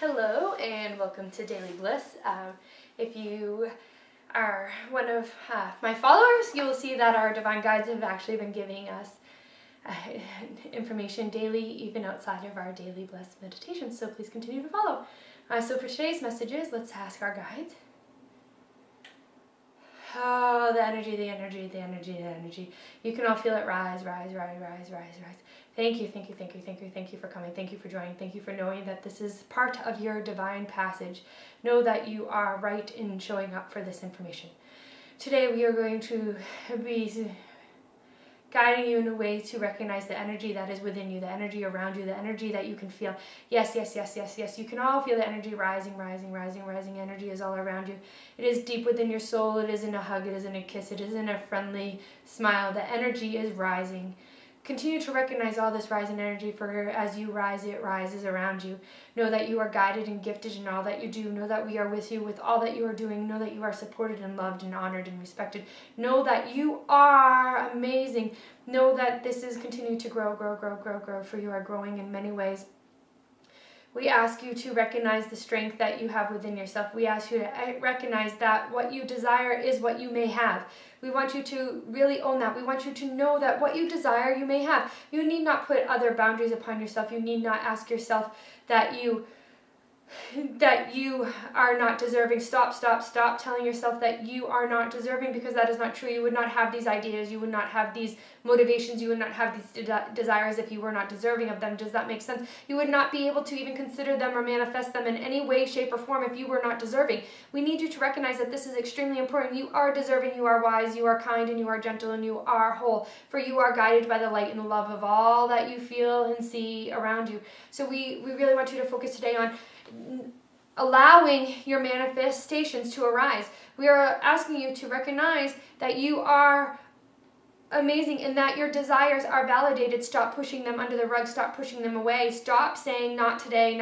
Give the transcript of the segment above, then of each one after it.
Hello and welcome to Daily Bliss. If you are one of my followers, you will see that our divine guides have actually been giving us information daily, even outside of our daily bliss meditations. So please continue to follow. So for today's messages, let's ask our guides. Oh, the energy, the energy, the energy, the energy. You can all feel it rise, rise, rise, rise, rise, rise. Thank you, thank you, thank you, thank you, thank you for coming. Thank you for joining. Thank you for knowing that this is part of your divine passage. Know that you are right in showing up for this information. Today we are going to be guiding you in a way to recognize the energy that is within you, the energy around you, the energy that you can feel. Yes, yes, yes, yes, yes. You can all feel the energy rising, rising, rising, rising. Energy is all around you. It is deep within your soul. It isn't a hug. It isn't a kiss. It isn't a friendly smile. The energy is rising. Continue to recognize all this rising energy, for as you rise, it rises around you. Know that you are guided and gifted in all that you do. Know that we are with you with all that you are doing. Know that you are supported and loved and honored and respected. Know that you are amazing. Know that this is continuing to grow, grow, grow, grow, grow, for you are growing in many ways. We ask you to recognize the strength that you have within yourself. We ask you to recognize that what you desire is what you may have. We want you to really own that. We want you to know that what you desire, you may have. You need not put other boundaries upon yourself. You need not ask yourself that you are not deserving. Stop telling yourself that you are not deserving, because that is not true. You would not have these ideas, you would not have these motivations, you would not have these desires if you were not deserving of them. Does that make sense? You would not be able to even consider them or manifest them in any way, shape, or form if you were not deserving. We need you to recognize that this is extremely important. You are deserving, you are wise, you are kind, and you are gentle, and you are whole, for you are guided by the light and the love of all that you feel and see around you. So we really want you to focus today on allowing your manifestations to arise. We are asking you to recognize that you are amazing and that your desires are validated. Stop pushing them under the rug. Stop pushing them away. Stop saying not today,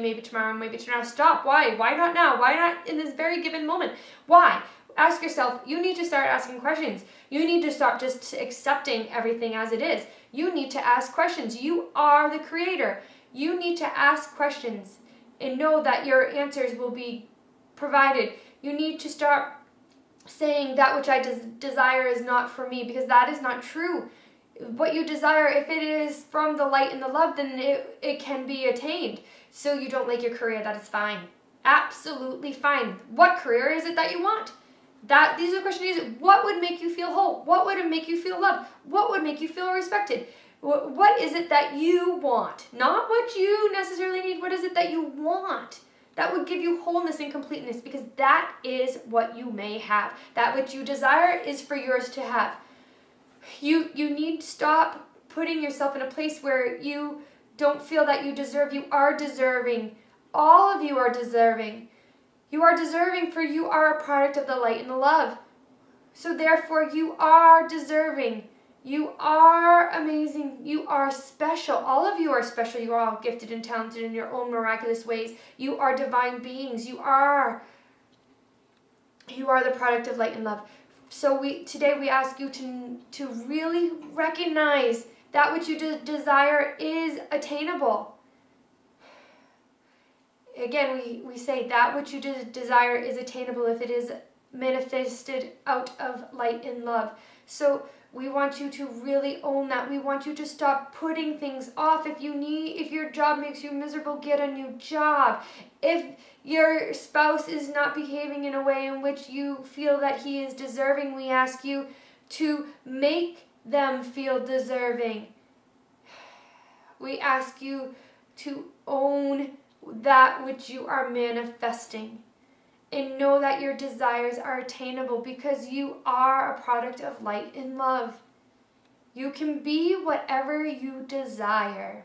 maybe tomorrow, maybe tomorrow. Stop. Why? Why not now? Why not in this very given moment? Why? Ask yourself. You need to start asking questions. You need to stop just accepting everything as it is. You need to ask questions. You are the creator. You need to ask questions and know that your answers will be provided. You need to start saying that which I desire is not for me, because that is not true. What you desire, if it is from the light and the love, then it can be attained. So you don't like your career, that is fine. Absolutely fine. What career is it that you want? These are questions. What would make you feel whole? What would make you feel loved? What would make you feel respected? What is it that you want? Not what you necessarily need. What is it that you want? That would give you wholeness and completeness, because that is what you may have. That which you desire is for yours to have. You need to stop putting yourself in a place where you don't feel that you deserve. You are deserving. All of you are deserving. You are deserving, for you are a product of the light and the love. So therefore you are deserving. You are amazing. You are special. All of you are special. You are all gifted and talented in your own miraculous ways. You are divine beings. You are the product of light and love. So today we ask you to really recognize that which you desire is attainable. Again, we say that which you desire is attainable if it is manifested out of light and love. So we want you to really own that. We want you to stop putting things off. If your job makes you miserable, get a new job. If your spouse is not behaving in a way in which you feel that he is deserving, we ask you to make them feel deserving. We ask you to own that which you are manifesting. And know that your desires are attainable, because you are a product of light and love. You can be whatever you desire.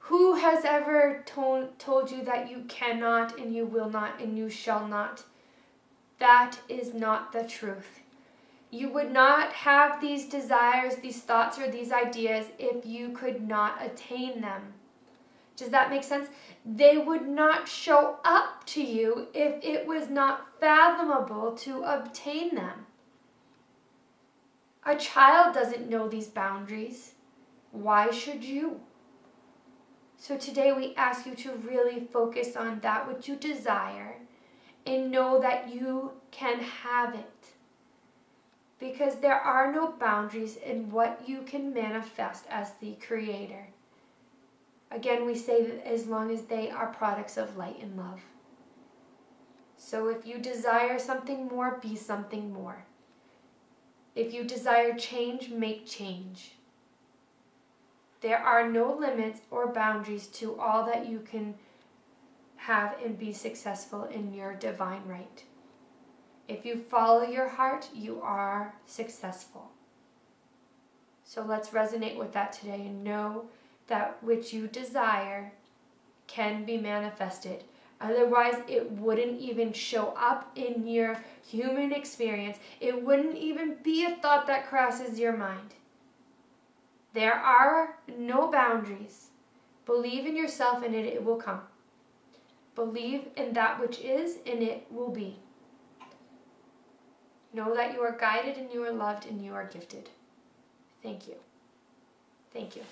Who has ever told you that you cannot and you will not and you shall not? That is not the truth. You would not have these desires, these thoughts, or these ideas if you could not attain them. Does that make sense? They would not show up to you if it was not fathomable to obtain them. A child doesn't know these boundaries. Why should you? So today we ask you to really focus on that which you desire and know that you can have it. Because there are no boundaries in what you can manifest as the creator. Again, we say that as long as they are products of light and love. So if you desire something more, be something more. If you desire change, make change. There are no limits or boundaries to all that you can have and be successful in your divine right. If you follow your heart, you are successful. So let's resonate with that today and know that which you desire can be manifested. Otherwise, it wouldn't even show up in your human experience. It wouldn't even be a thought that crosses your mind. There are no boundaries. Believe in yourself and it will come. Believe in that which is and it will be. Know that you are guided and you are loved and you are gifted. Thank you. Thank you.